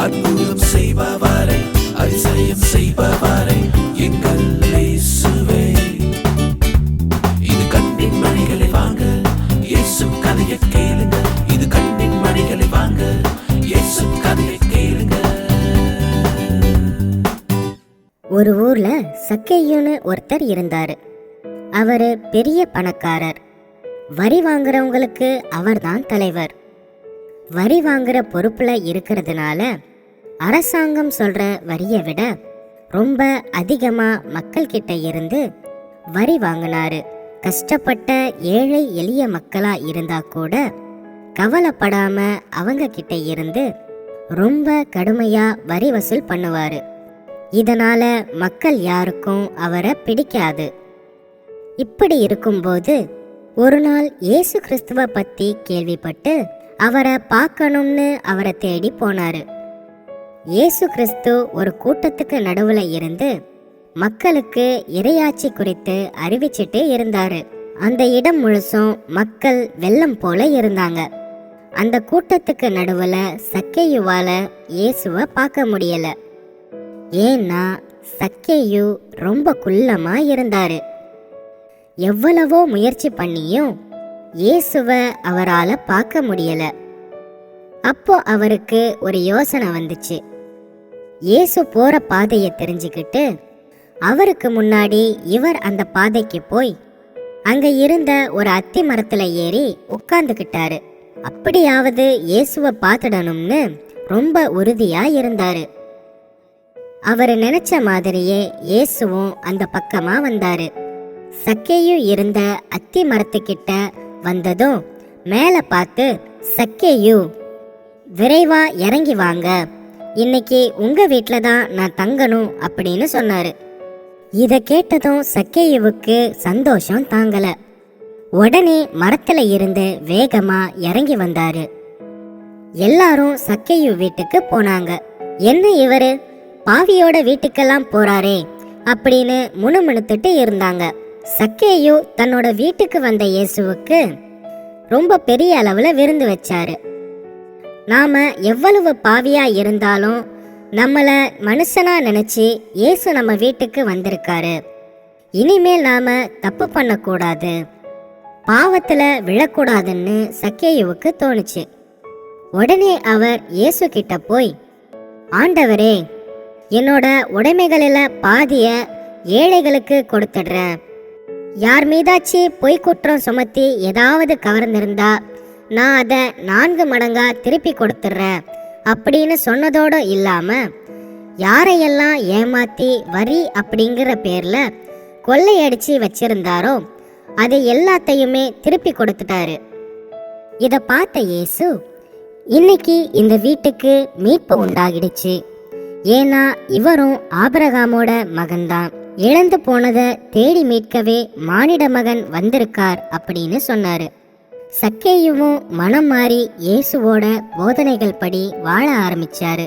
அற்புதம் செய்பவரே, அதிசயம் செய்பவரே, எங்கள் இயேசுவே. இது கண்ணின் மணிகளை வாங்க, இயேசு கதையை கேளுங்க. இது கண்ணின் மணிகளை வாங்க, இயேசு கதையை கேளுங்க. ஒரு ஊர்ல சக்கேயுன்னு ஒருத்தர் இருந்தாரு. அவரு பெரிய பணக்காரர். வரி வாங்குறவங்களுக்கு அவர்தான் தலைவர். வரி வாங்குற பொறுப்புல இருக்கிறதுனால அரசாங்கம் சொல்ற வரியை விட ரொம்ப அதிகமா மக்கள் கிட்ட இருந்து வரி வாங்கினாரு. கஷ்டப்பட்ட ஏழை எளிய மக்களா இருந்தா கூட கவலைப்படாம அவங்க கிட்ட இருந்து ரொம்ப கடுமையா வரி வசூல் பண்ணுவாரு. இதனால மக்கள் யாருக்கும் அவரை பிடிக்காது. இப்படி இருக்கும்போது ஒரு நாள் இயேசு கிறிஸ்துவ பத்தி கேள்விப்பட்டு அவரை பார்க்கணும்னு அவரை தேடி போனாரு. இயேசு கிறிஸ்து ஒரு கூட்டத்துக்கு நடுவுல இருந்து மக்களுக்கு இறையாட்சி குறித்து அறிவிச்சிட்டு இருந்தாரு. அந்த இடம் முழுசும் மக்கள் வெள்ளம் போல இருந்தாங்க. அந்த கூட்டத்துக்கு நடுவுல சக்கேயுவால இயேசுவை பார்க்க முடியல. ஏன்னா சக்கேயு ரொம்ப குள்ளமா இருந்தாரு. எவ்வளவோ முயற்சி பண்ணியும் இயேசுவை அவரால பார்க்க முடியல. அப்போ அவருக்கு ஒரு யோசனை வந்துச்சு. இயேசு போற பாதையை தெரிஞ்சுக்கிட்டு அவருக்கு முன்னாடி இவர் அந்த பாதைக்கு போய் அங்க இருந்த ஒரு அத்தி மரத்துல ஏறி உட்கார்ந்துக்கிட்டாரு. அப்படியாவது இயேசுவை பார்த்துடணும்னு ரொம்ப உறுதியா இருந்தாரு. அவர் நினைச்ச மாதிரியே இயேசுவும் அந்த பக்கமா வந்தாரு. சக்கேயு இருந்த அத்தி மரத்துக்கிட்ட வந்ததும் மேல பார்த்து, சக்கேயு, விரைவா இறங்கி வாங்க, இன்னைக்கு உங்க வீட்ல தான் நான் தங்கணும் அப்படின்னு சொன்னாரு. இத கேட்டதும் சக்கேயுவுக்கு சந்தோஷம் தாங்கல. உடனே மரத்துல இருந்து வேகமா இறங்கி வந்தாரு. எல்லாரும் சக்கேயு வீட்டுக்கு போனாங்க. என்ன இவரு பாவியோட வீட்டுக்கெல்லாம் போறாரே அப்படின்னு முணுமுணுத்துட்டு இருந்தாங்க. சக்கேயு தன்னோட வீட்டுக்கு வந்த இயேசுவுக்கு ரொம்ப பெரிய அளவுல விருந்து வச்சாரு. நாம எவ்வளவு பாவியா இருந்தாலும் நம்மள மனுஷனா நினைச்சு இயேசு நம்ம வீட்டுக்கு வந்திருக்காரு. இனிமேல் நாம தப்பு பண்ணக்கூடாது, பாவத்துல விழக்கூடாதுன்னு சக்கேயுவுக்கு தோணுச்சு. உடனே அவர் இயேசு கிட்ட போய், ஆண்டவரே, என்னோட உடைமைகளில பாதிய ஏழைகளுக்கு கொடுத்துடுறேன். யார் மீதாச்சு பொய் குற்றம் சுமத்தி ஏதாவது கவர்ந்திருந்தா நான் அதை 4 மடங்கா திருப்பி கொடுத்துட்றேன் அப்படின்னு சொன்னதோடு இல்லாம யாரையெல்லாம் ஏமாத்தி வரி அப்படிங்கிற பேர்ல கொள்ளையடிச்சு வச்சிருந்தாரோ அது எல்லாத்தையுமே திருப்பி கொடுத்துட்டாரு. இத பார்த்த இயேசு, இன்னைக்கு இந்த வீட்டுக்கு மீட்பு உண்டாகிடுச்சு. ஏன்னா இவரும் ஆபிரகாமோட மகன்தான். இழந்து போனதை தேடி மீட்கவே மானிட மகன் வந்திருக்கார் அப்படின்னு சொன்னாரு. சக்கேயுவும் மனம் மாறி இயேசுவோட போதனைகள் படி வாழ ஆரம்பிச்சாரு.